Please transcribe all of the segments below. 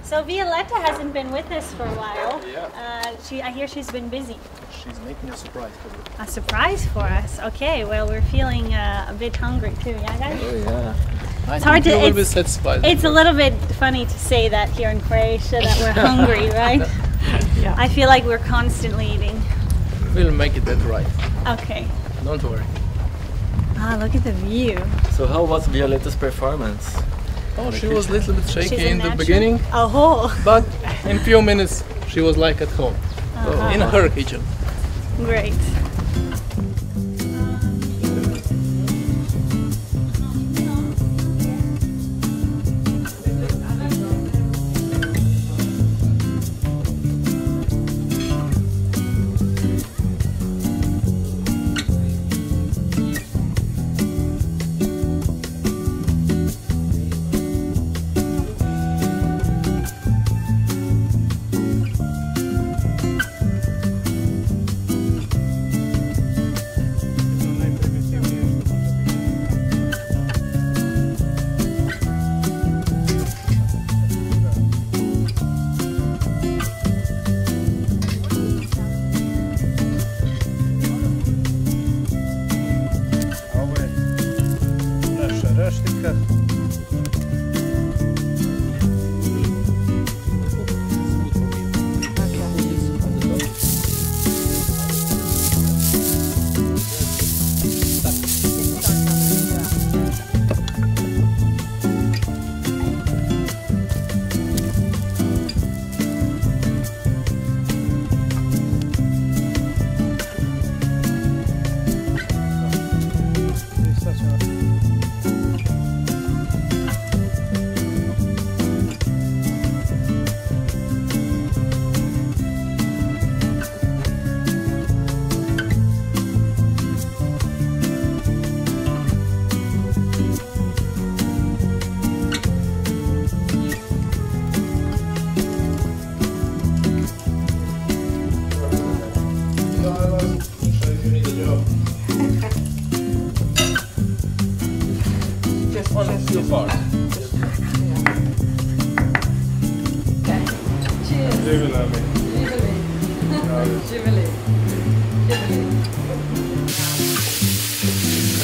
So Violetta hasn't been with us for a while. Yeah. I hear she's been busy. She's making a surprise for you. A surprise for us. Okay, well we're feeling a bit hungry too, yeah guys? Oh yeah. It's hard to. Be satisfied. It's a little bit funny to say that here in Croatia that we're hungry, right? Yeah. I feel like we're constantly eating. We'll make it that right. Okay. Don't worry. Ah, look at the view. So how was Violetta's performance? Oh, she was a little bit shaky She's a in the natural? beginning, Oh, but in a few minutes she was like at home, in her kitchen. great.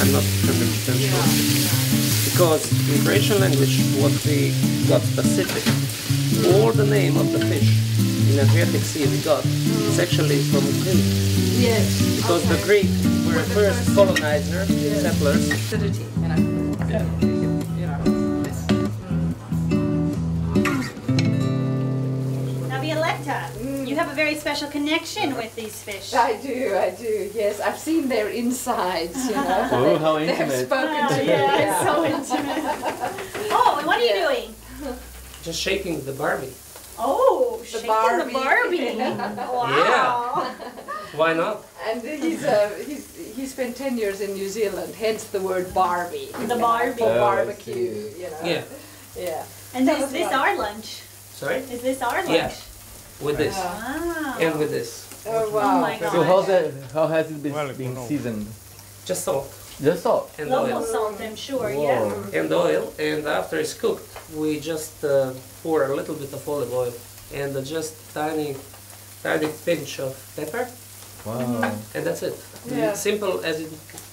I'm not 100% sure. Because in Croatian language, what we got specific, or the name of the fish in Adriatic Sea we got, is actually from Greek. Yes. Because the Greek were the first colonizer, settlers. Acidity, you know. Yeah. You know. This. Now Violetta, you have a very special connection with these fish. I do, yes. I've seen their insides, you know. Oh, how They've intimate. spoken to me. Yeah, it's so intimate. Oh, and what are you doing? Just shaking the Barbie. Oh, shaking the Barbie. Wow. Yeah. Why not? And he spent 10 years in New Zealand, hence the word Barbie. The Barbie. For Oh, barbecue, you know. Yeah. Yeah. And is this our lunch? Sorry? Is this our lunch? Yeah. With this. Wow. And with this. Oh, wow. Oh my God. So how has it been seasoned? Just salt. Just salt. And Local oil. salt, I'm sure, Whoa. yeah. And oil. And after it's cooked, we just pour a little bit of olive oil and just tiny pinch of pepper. Wow. And that's it. Yeah. Simple as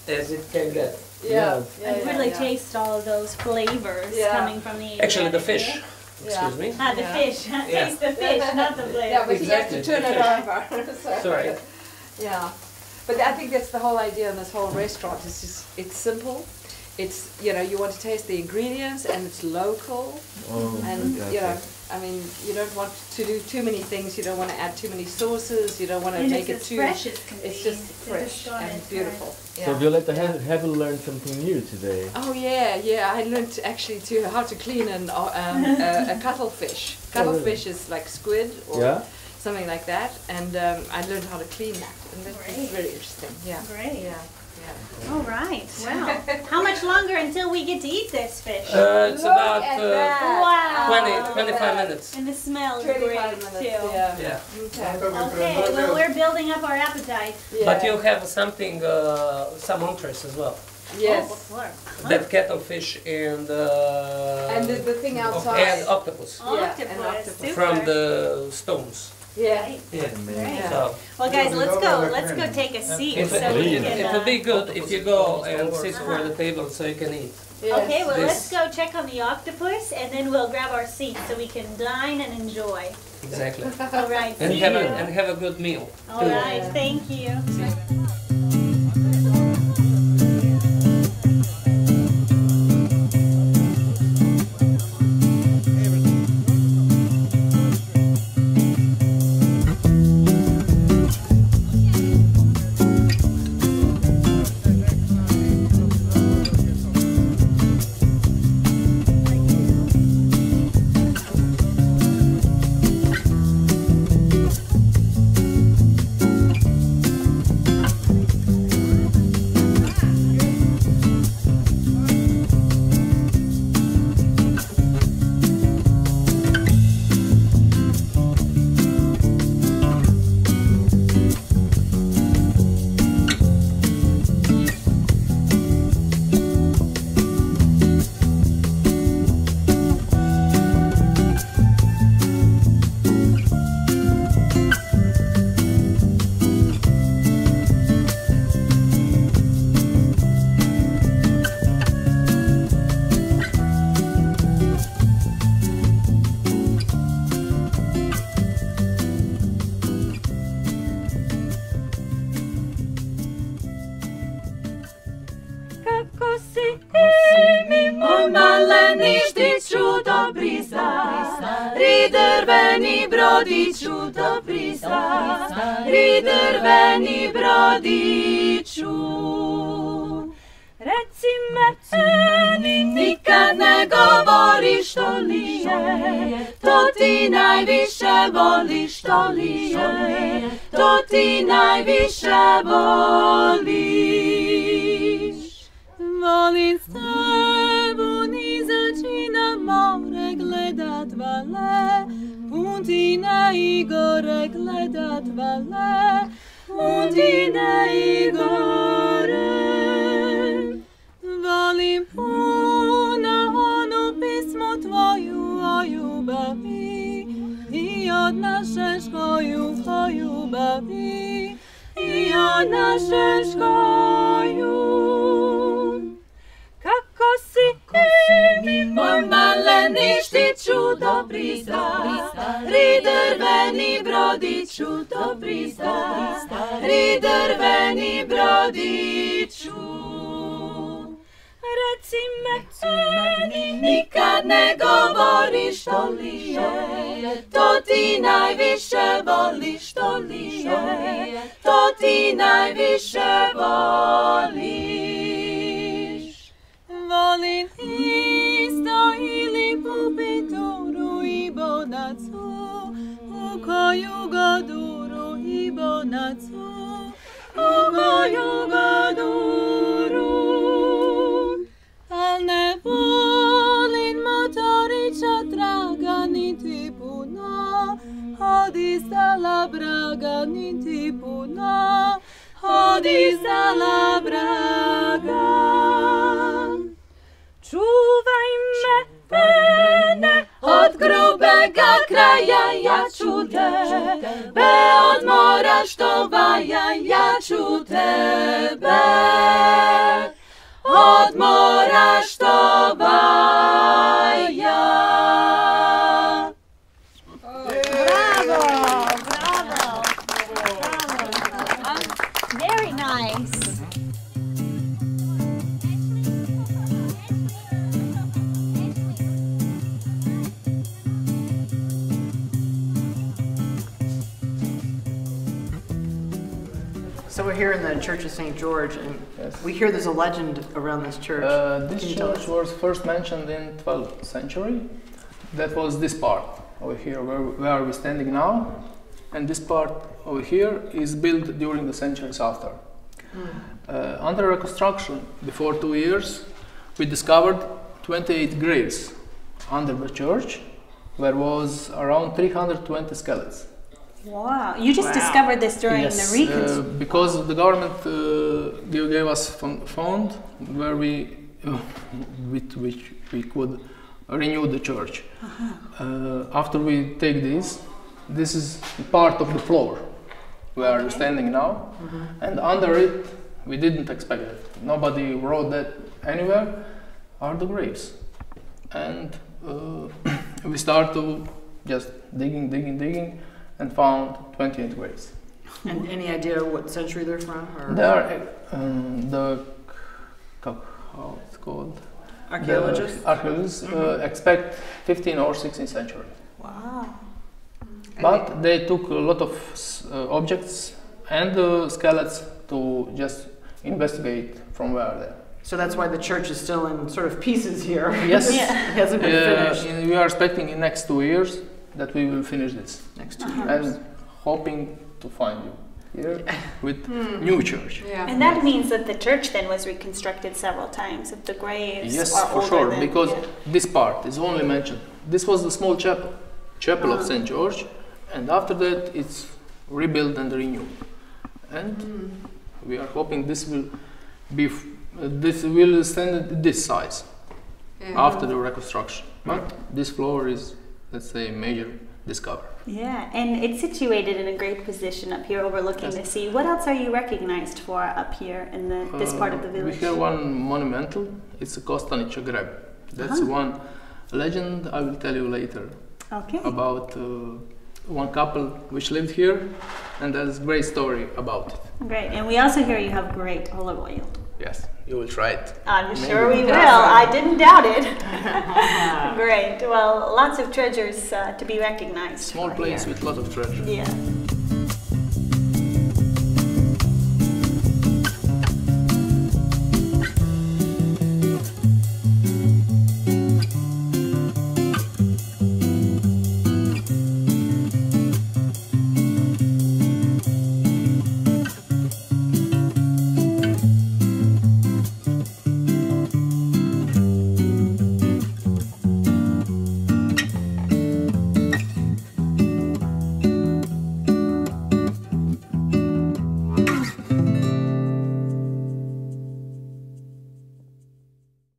it can get. Yeah. And really taste all of those flavors coming from the Actually, the Adriatic, fish. yeah? Excuse me. Ah, the fish. Yeah. Taste the fish, not the flavor. Yeah, but Exactly. you have to turn it over. So. Sorry. Yeah, but I think that's the whole idea of this whole restaurant. It's just, it's simple. It's, you know, you want to taste the ingredients and it's local. Oh, And, fantastic. you know, I mean, you don't want to do too many things. You don't want to add too many sauces. You don't want to And make it's it as too... fresh as can It's be. just It's fresh just and beautiful. So Yeah. Violetta, have you learned something new today? Oh yeah. I learned actually how to clean a cuttlefish. Cuttlefish is like squid or something like that, and I learned how to clean that, and that's very interesting. Yeah. Great. Yeah. All right. Well, how much longer until we get to eat this fish? It's about Wow. 25 minutes. And the smell is 25 great minutes. too. Yeah. Yeah. Okay, well we're building up our appetite. Yeah. But you have something, some entrees as well. Yes. Oh, before. That cuttlefish and the thing outside. and octopus Octopus. and octopus. Super. from the stones. Yeah. Right. Yeah. Right. So Well, guys, let's go take a seat it, so we it, can. it would be good if you go and sit for the table so you can eat. Yes. Okay, well, let's This- go check on the octopus, and then we'll grab our seats so we can dine and enjoy. Exactly. All right. And see have you. and have a good meal. All right. Thank you. Drveni brodiću dobri stari, drveni brodiću. Reci meni, nikad ne govoriš to li je, to ti najviše voliš, to li je, to ti najviše voliš. Volim s tebom izaći na more, gledat vale, puntine i gore gledat vale, puntine i gore. Volim puno onu pismu tvoju o ljubavi i od naše škoju o ljubavi i od naše škoju. Kako si mi, moj maleni štiću, dobri stari, drveni brodiću, dobri stari, drveni brodiću. Reci meni, nikad ne govoriš to li je, to ti najviše voliš, to li je, to ti najviše voliš. Volim isto ili pupituru i bonacu, u koju goduru i bonacu, u koju goduru. Al ne volim motorića traga niti puno, hodi stala braga niti puno, hodi stala braga. Čuvaj mene od grubega kraja, ja ću tebe od mora što vaja, ja ću tebe od mora što vaja. Bravo! Bravo! Very nice. So we're here in the Church of St. George, and Yes. we hear there's a legend around this church. This Can you tell church us? was first mentioned in 12th century. That was this part over here where we're standing now, and this part over here is built during the centuries after. Under reconstruction, before 2 years, we discovered 28 graves under the church, where was around 320 skeletons. Wow. You just discovered this during the reconstruction. Because the government gave us fund where with which we could renew the church. After we take this is part of the floor where we're standing now, and under it we didn't expect it. Nobody wrote that anywhere. Are the graves, and we start to just digging, and found 28 graves. And any idea what century they're from? Or? They are how it's called? Archaeologists? Archaeologists expect 15th or 16th century. Wow. But they took a lot of objects and skeletons to just investigate from where they are. So that's why the church is still in sort of pieces here. Yes, It hasn't been finished. we are expecting in next 2 years that we will finish this. Next 2 years. And hoping to find you here with new church. Yeah. And that means that the church then was reconstructed several times. If the graves Yes, are for older sure, than, because this part is only mentioned. This was the small chapel of St. George, and after that it's rebuilt and renewed. And we are hoping this will be this will stand at this size after the reconstruction. But this floor is, let's say, a major discovery. Yeah, and it's situated in a great position up here overlooking the sea. What else are you recognized for up here in this part of the village? We have one monumental, it's a Kostanića grab. That's one legend I will tell you later about one couple which lived here, and there's a great story about it. Great, and we also hear you have great olive oil. Yes, you will try it. I'm sure we will. I didn't doubt it. Great. Well, lots of treasures to be recognized. Small place with a lot of treasure. Yeah.